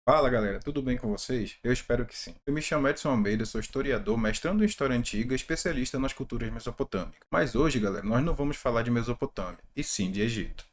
Fala galera, tudo bem com vocês? Eu espero que sim. Eu me chamo Edson Almeida, sou historiador, mestrando em História Antiga, especialista nas culturas mesopotâmicas. Mas hoje, galera, nós não vamos falar de Mesopotâmia, e sim de Egito.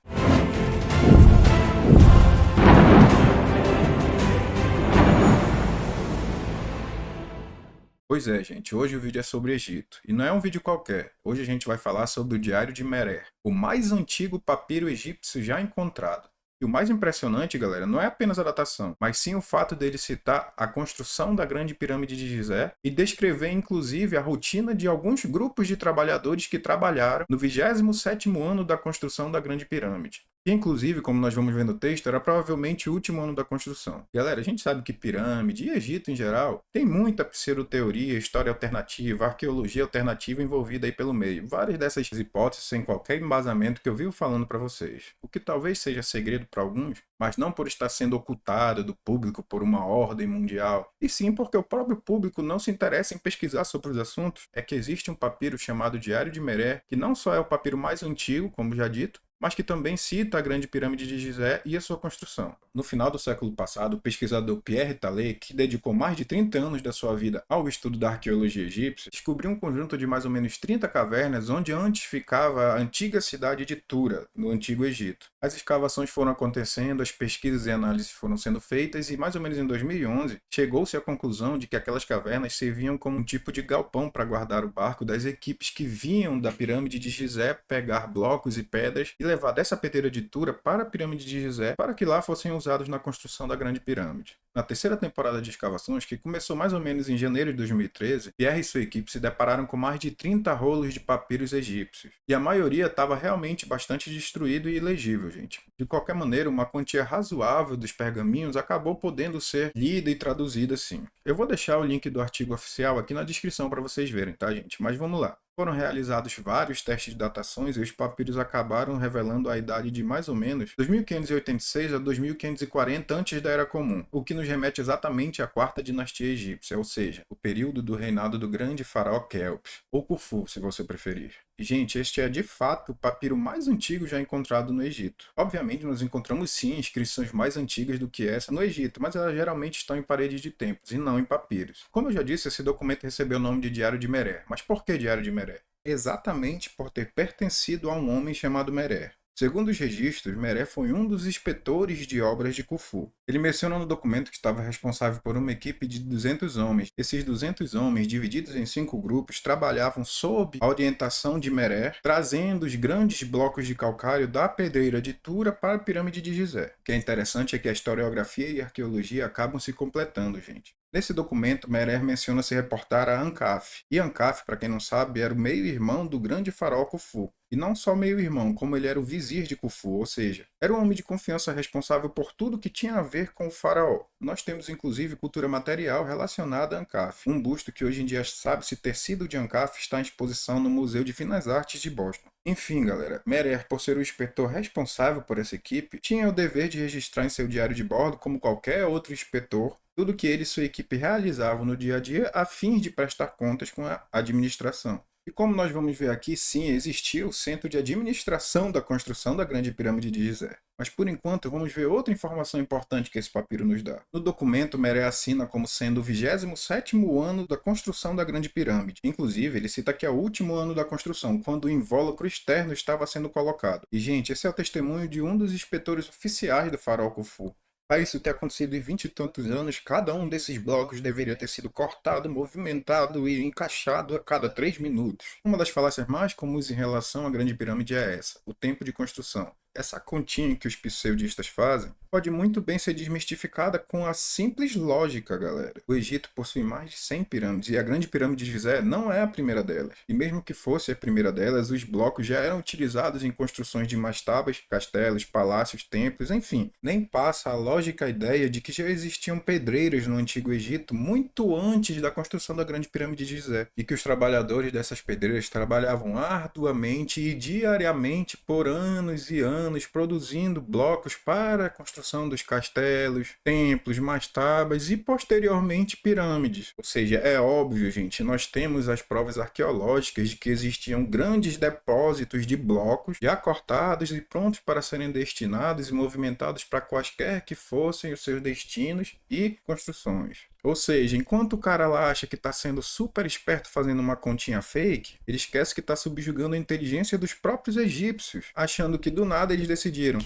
Pois é, gente, hoje o vídeo é sobre Egito. E não é um vídeo qualquer. Hoje a gente vai falar sobre o Diário de Merer, o mais antigo papiro egípcio já encontrado. E o mais impressionante, galera, não é apenas a datação, mas sim o fato dele citar a construção da Grande Pirâmide de Gizé e descrever, inclusive, a rotina de alguns grupos de trabalhadores que trabalharam no 27º ano da construção da Grande Pirâmide. Que, inclusive, como nós vamos ver no texto, era provavelmente o último ano da construção. Galera, a gente sabe que pirâmide e Egito em geral tem muita pseudoteoria, história alternativa, arqueologia alternativa envolvida aí pelo meio. Várias dessas hipóteses sem qualquer embasamento que eu vivo falando para vocês. O que talvez seja segredo para alguns, mas não por estar sendo ocultado do público por uma ordem mundial, e sim porque o próprio público não se interessa em pesquisar sobre os assuntos. É que existe um papiro chamado Diário de Merer, que não só é o papiro mais antigo, como já dito, mas que também cita a Grande Pirâmide de Gizé e a sua construção. No final do século passado, o pesquisador Pierre Tallet, que dedicou mais de 30 anos da sua vida ao estudo da arqueologia egípcia, descobriu um conjunto de mais ou menos 30 cavernas onde antes ficava a antiga cidade de Tura, no Antigo Egito. As escavações foram acontecendo, as pesquisas e análises foram sendo feitas e mais ou menos em 2011 chegou-se à conclusão de que aquelas cavernas serviam como um tipo de galpão para guardar o barco das equipes que vinham da pirâmide de Gizé pegar blocos e pedras e levar dessa pedreira de Tura para a pirâmide de Gizé para que lá fossem usados na construção da Grande Pirâmide. Na terceira temporada de escavações, que começou mais ou menos em janeiro de 2013, Pierre e sua equipe se depararam com mais de 30 rolos de papiros egípcios. E a maioria estava realmente bastante destruído e ilegível, gente. De qualquer maneira, uma quantia razoável dos pergaminhos acabou podendo ser lida e traduzida sim. Eu vou deixar o link do artigo oficial aqui na descrição para vocês verem, tá, gente? Mas vamos lá. Foram realizados vários testes de datações e os papiros acabaram revelando a idade de mais ou menos 2586 a 2540 antes da Era Comum, o que nos remete exatamente à quarta dinastia egípcia, ou seja, o período do reinado do grande faraó Kelps, ou Khufu, se você preferir. Gente, este é de fato o papiro mais antigo já encontrado no Egito. Obviamente, nós encontramos sim inscrições mais antigas do que essa no Egito, mas elas geralmente estão em paredes de templos e não em papiros. Como eu já disse, esse documento recebeu o nome de Diário de Merer. Mas por que Diário de Merer? Exatamente por ter pertencido a um homem chamado Merer. Segundo os registros, Meré foi um dos inspetores de obras de Khufu. Ele menciona no documento que estava responsável por uma equipe de 200 homens. Esses 200 homens, divididos em 5 grupos, trabalhavam sob a orientação de Meré, trazendo os grandes blocos de calcário da pedreira de Tura para a pirâmide de Gizé. O que é interessante é que a historiografia e a arqueologia acabam se completando, gente. Nesse documento, Merer menciona se reportar a Ankaf. E Ankaf, para quem não sabe, era o meio-irmão do grande faraó Khufu. E não só meio-irmão, como ele era o vizir de Khufu, ou seja, era um homem de confiança responsável por tudo que tinha a ver com o faraó. Nós temos inclusive cultura material relacionada a Ankaf. Um busto que hoje em dia sabe-se ter sido de Ankaf está em exposição no Museu de Finas Artes de Boston. Enfim, galera, Merer, por ser o inspetor responsável por essa equipe, tinha o dever de registrar em seu diário de bordo, como qualquer outro inspetor, tudo que ele e sua equipe realizavam no dia a dia a fim de prestar contas com a administração. E como nós vamos ver aqui, sim, existia o centro de administração da construção da Grande Pirâmide de Gizé. Mas por enquanto vamos ver outra informação importante que esse papiro nos dá. No documento, Meré assina como sendo o 27º ano da construção da Grande Pirâmide. Inclusive, ele cita que é o último ano da construção, quando o invólucro externo estava sendo colocado. E, gente, esse é o testemunho de um dos inspetores oficiais do faraó Khufu. Para isso ter acontecido em 20 e tantos anos, cada um desses blocos deveria ter sido cortado, movimentado e encaixado a cada 3 minutos. Uma das falácias mais comuns em relação à Grande Pirâmide é essa, o tempo de construção. Essa continha que os pseudistas fazem pode muito bem ser desmistificada com a simples lógica, galera. O Egito possui mais de 100 pirâmides e a Grande Pirâmide de Gizé não é a primeira delas. E mesmo que fosse a primeira delas, os blocos já eram utilizados em construções de mastabas, castelos, palácios, templos, enfim. Nem passa a lógica ideia de que já existiam pedreiras no Antigo Egito muito antes da construção da Grande Pirâmide de Gizé e que os trabalhadores dessas pedreiras trabalhavam arduamente e diariamente por anos e anos anos produzindo blocos para a construção dos castelos, templos, mastabas e posteriormente pirâmides. Ou seja, é óbvio, gente, nós temos as provas arqueológicas de que existiam grandes depósitos de blocos já cortados e prontos para serem destinados e movimentados para quaisquer que fossem os seus destinos e construções. Ou seja, enquanto o cara lá acha que está sendo super esperto fazendo uma continha fake, ele esquece que está subjugando a inteligência dos próprios egípcios, achando que do nada eles decidiram: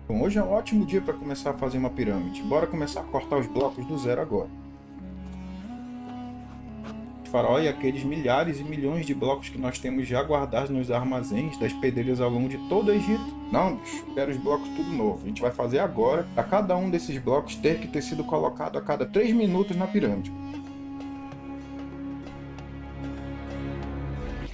bom, hoje é um ótimo dia para começar a fazer uma pirâmide, bora começar a cortar os blocos do zero agora. Faraó e aqueles milhares e milhões de blocos que nós temos já guardados nos armazéns das pedreiras ao longo de todo o Egito. Não, bicho, quero os blocos tudo novo. A gente vai fazer agora, para cada um desses blocos ter que ter sido colocado a cada 3 minutos na pirâmide.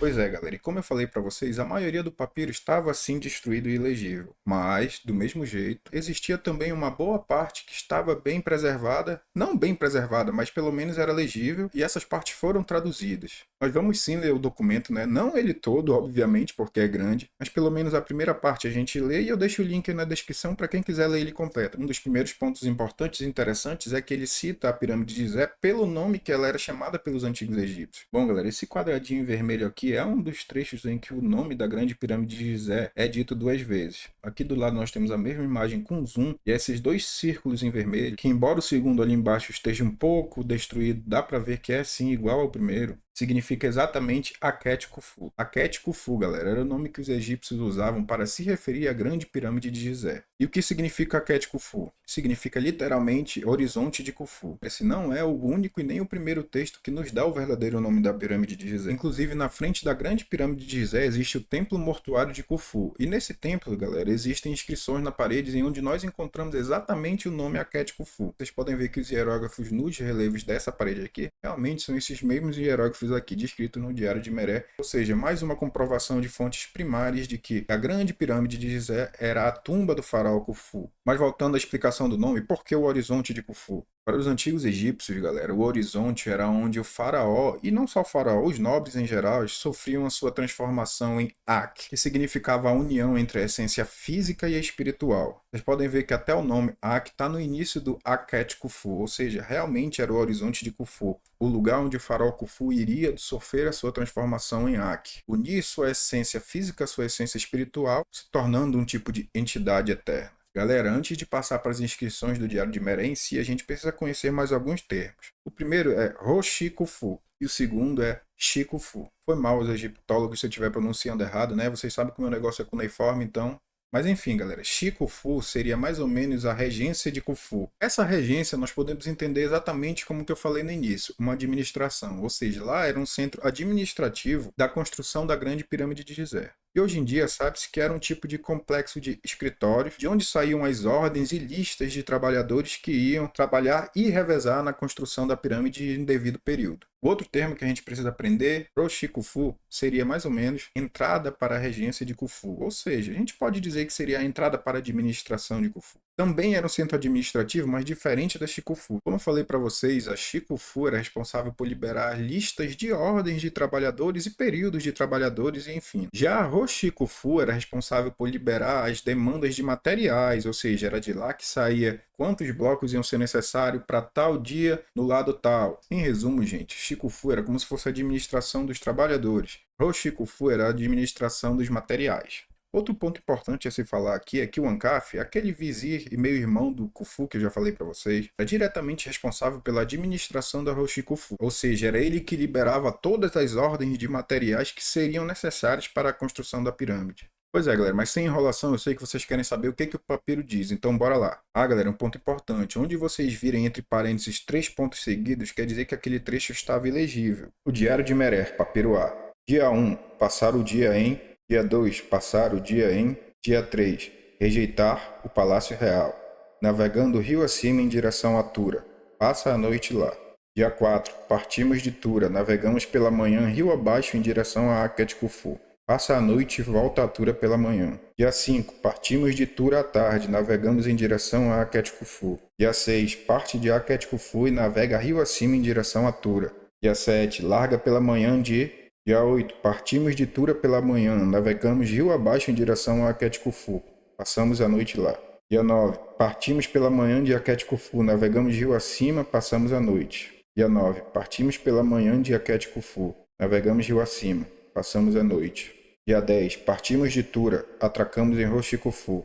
Pois é, galera, e como eu falei para vocês, a maioria do papiro estava assim destruído e ilegível. Mas, do mesmo jeito, existia também uma boa parte que estava bem preservada, não bem preservada, mas pelo menos era legível, e essas partes foram traduzidas. Nós vamos sim ler o documento, né? Não ele todo, obviamente, porque é grande, mas pelo menos a primeira parte a gente lê e eu deixo o link aí na descrição para quem quiser ler ele completo. Um dos primeiros pontos importantes e interessantes é que ele cita a pirâmide de Gizé pelo nome que ela era chamada pelos antigos egípcios. Bom, galera, esse quadradinho vermelho aqui é um dos trechos em que o nome da grande pirâmide de Gizé é dito 2 vezes. Aqui do lado nós temos a mesma imagem com zoom e esses 2 círculos em vermelho, que embora o segundo ali embaixo esteja um pouco destruído, dá para ver que é sim igual ao primeiro. Significa exatamente Akhet Khufu. Akhet Khufu, galera, era o nome que os egípcios usavam para se referir à grande pirâmide de Gizé. E o que significa Akhet Khufu? Significa literalmente horizonte de Khufu. Esse não é o único e nem o primeiro texto que nos dá o verdadeiro nome da pirâmide de Gizé. Inclusive, na frente da grande pirâmide de Gizé existe o templo mortuário de Khufu. E nesse templo, galera, existem inscrições na parede em onde nós encontramos exatamente o nome Akhet Khufu. Vocês podem ver que os hierógrafos nos relevos dessa parede aqui realmente são esses mesmos hierógrafos aqui descrito no Diário de Meré, ou seja, mais uma comprovação de fontes primárias de que a grande pirâmide de Gizé era a tumba do faraó Khufu. Mas voltando à explicação do nome, por que o horizonte de Khufu? Para os antigos egípcios, galera, o horizonte era onde o faraó, e não só o faraó, os nobres em geral, sofriam a sua transformação em Ak, que significava a união entre a essência física e a espiritual. Vocês podem ver que até o nome Ak está no início do Akhet Khufu, ou seja, realmente era o horizonte de Khufu, o lugar onde o faraó Khufu iria sofrer a sua transformação em Ak, unir sua essência física à sua essência espiritual, se tornando um tipo de entidade eterna. Galera, antes de passar para as inscrições do Diário de Meré em si, a gente precisa conhecer mais alguns termos. O primeiro é Roshi Khufu e o segundo é Shi Khufu. Foi mal os egiptólogos se eu estiver pronunciando errado, né? Vocês sabem que o meu negócio é cuneiforme, então... Mas enfim, galera, Shi Khufu seria mais ou menos a regência de Khufu. Essa regência nós podemos entender exatamente como que eu falei no início, uma administração, ou seja, lá era um centro administrativo da construção da grande pirâmide de Gizé. E hoje em dia sabe-se que era um tipo de complexo de escritórios, de onde saíam as ordens e listas de trabalhadores que iam trabalhar e revezar na construção da pirâmide em devido período. O outro termo que a gente precisa aprender, Roshi Khufu, seria mais ou menos entrada para a regência de Khufu, ou seja, a gente pode dizer que seria a entrada para a administração de Khufu. Também era um centro administrativo, mas diferente da Shi Khufu. Como eu falei para vocês, a Shi Khufu era responsável por liberar listas de ordens de trabalhadores e períodos de trabalhadores, e enfim. Já a Roshi Khufu era responsável por liberar as demandas de materiais, ou seja, era de lá que saía quantos blocos iam ser necessários para tal dia no lado tal. Em resumo, gente, Shi Khufu era como se fosse a administração dos trabalhadores. Roshi Khufu era a administração dos materiais. Outro ponto importante a se falar aqui é que o Ankaf, aquele vizir e meio-irmão do Khufu que eu já falei para vocês, é diretamente responsável pela administração da Roshi Khufu, ou seja, era ele que liberava todas as ordens de materiais que seriam necessários para a construção da pirâmide. Pois é, galera, mas sem enrolação, eu sei que vocês querem saber o que o papiro diz, então bora lá. Ah, galera, um ponto importante, onde vocês virem entre parênteses 3 pontos seguidos, quer dizer que aquele trecho estava ilegível. O Diário de Merer, papiro A. Dia 1, passar o dia em... Dia 2, passar o dia em... Dia 3, rejeitar o Palácio Real. Navegando o rio acima em direção a Tura. Passa a noite lá. Dia 4, partimos de Tura, navegamos pela manhã rio abaixo em direção a Akhet Khufu. Passa a noite e volta a Tura pela manhã. Dia 5, partimos de Tura à tarde, navegamos em direção a Akhet Khufu. Dia 6, parte de Akhet Khufu e navega rio acima em direção a Tura. Dia 7, larga pela manhã de... Dia 8, partimos de Tura pela manhã, navegamos rio abaixo em direção a Aketkufu. Passamos a noite lá. Dia 9, partimos pela manhã de Aketkufu, navegamos rio acima, passamos a noite. Dia 9, partimos pela manhã de Aketkufu, navegamos rio acima, passamos a noite. Dia 10, partimos de Tura, atracamos em Hoshikufu.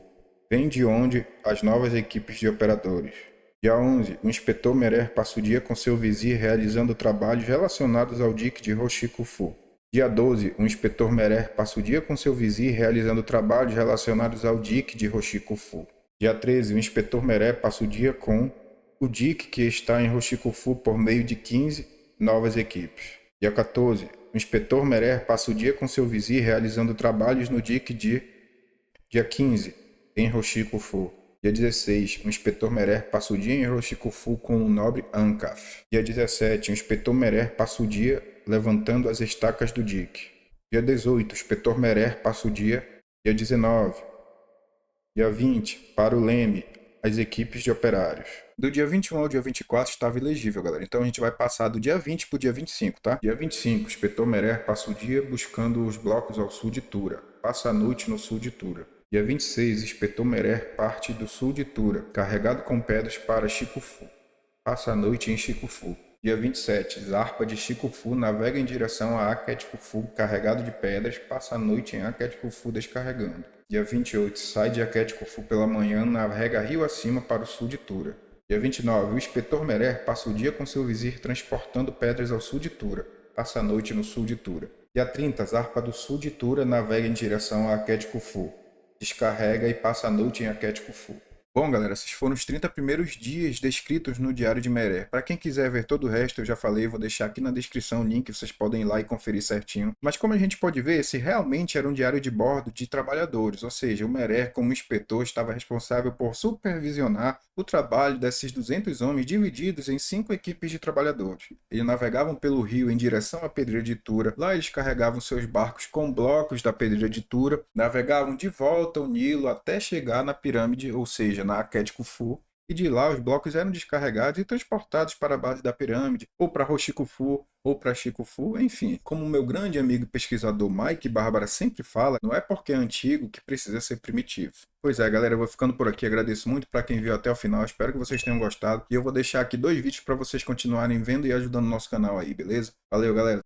Vem de onde as novas equipes de operadores. Dia 11, o inspetor Merer passa o dia com seu vizir realizando trabalhos relacionados ao dique de Hoshikufu. Dia 12, o inspetor Merer passa o dia com seu vizir realizando trabalhos relacionados ao dique de Hoshikufu. Dia 13, o inspetor Merer passa o dia com o dique que está em Hoshikufu por meio de 15 novas equipes. Dia 14, o inspetor Merer passa o dia com seu vizir realizando trabalhos no dique de Dia 15, em Hoshikufu. Dia 16, o inspetor Merer passa o dia em Hoshikufu com o nobre Ankaf. Dia 17, o inspetor Merer passa o dia levantando as estacas do dique. Dia 18, o inspetor Merer passa o dia. Dia 19, dia 20, para o leme, as equipes de operários. Do dia 21 ao dia 24 estava ilegível, galera. Então a gente vai passar do dia 20 para o dia 25, tá? Dia 25, o inspetor Merer passa o dia buscando os blocos ao sul de Tura. Passa a noite no sul de Tura. Dia 26, inspetor Merer parte do sul de Tura, carregado com pedras para Shikufu. Passa a noite em Shikufu. Dia 27, Zarpa de Shikufu navega em direção a Aketkufu, carregado de pedras, passa a noite em Aketkufu descarregando. Dia 28, sai de Aketkufu pela manhã, navega rio acima para o sul de Tura. Dia 29, o inspetor Merer passa o dia com seu vizir transportando pedras ao sul de Tura, passa a noite no sul de Tura. Dia 30, Zarpa do sul de Tura navega em direção a Aketkufu, descarrega e passa a noite em Aketkufu. Bom, galera, esses foram os 30 primeiros dias descritos no Diário de Merer. Para quem quiser ver todo o resto, eu já falei, vou deixar aqui na descrição o link, vocês podem ir lá e conferir certinho. Mas como a gente pode ver, esse realmente era um diário de bordo de trabalhadores, ou seja, o Merer, como inspetor, estava responsável por supervisionar o trabalho desses 200 homens divididos em 5 equipes de trabalhadores. Eles navegavam pelo rio em direção à Pedreira de Tura, lá eles carregavam seus barcos com blocos da Pedreira de Tura, navegavam de volta ao Nilo até chegar na pirâmide, ou seja, na Aketkufu, e de lá os blocos eram descarregados e transportados para a base da pirâmide, ou para Hoshikufu, ou para Shikufu, enfim. Como o meu grande amigo pesquisador Mike Bárbara sempre fala, não é porque é antigo que precisa ser primitivo. Pois é, galera, eu vou ficando por aqui, agradeço muito para quem viu até o final, espero que vocês tenham gostado, e eu vou deixar aqui 2 vídeos para vocês continuarem vendo e ajudando o nosso canal aí, beleza? Valeu, galera!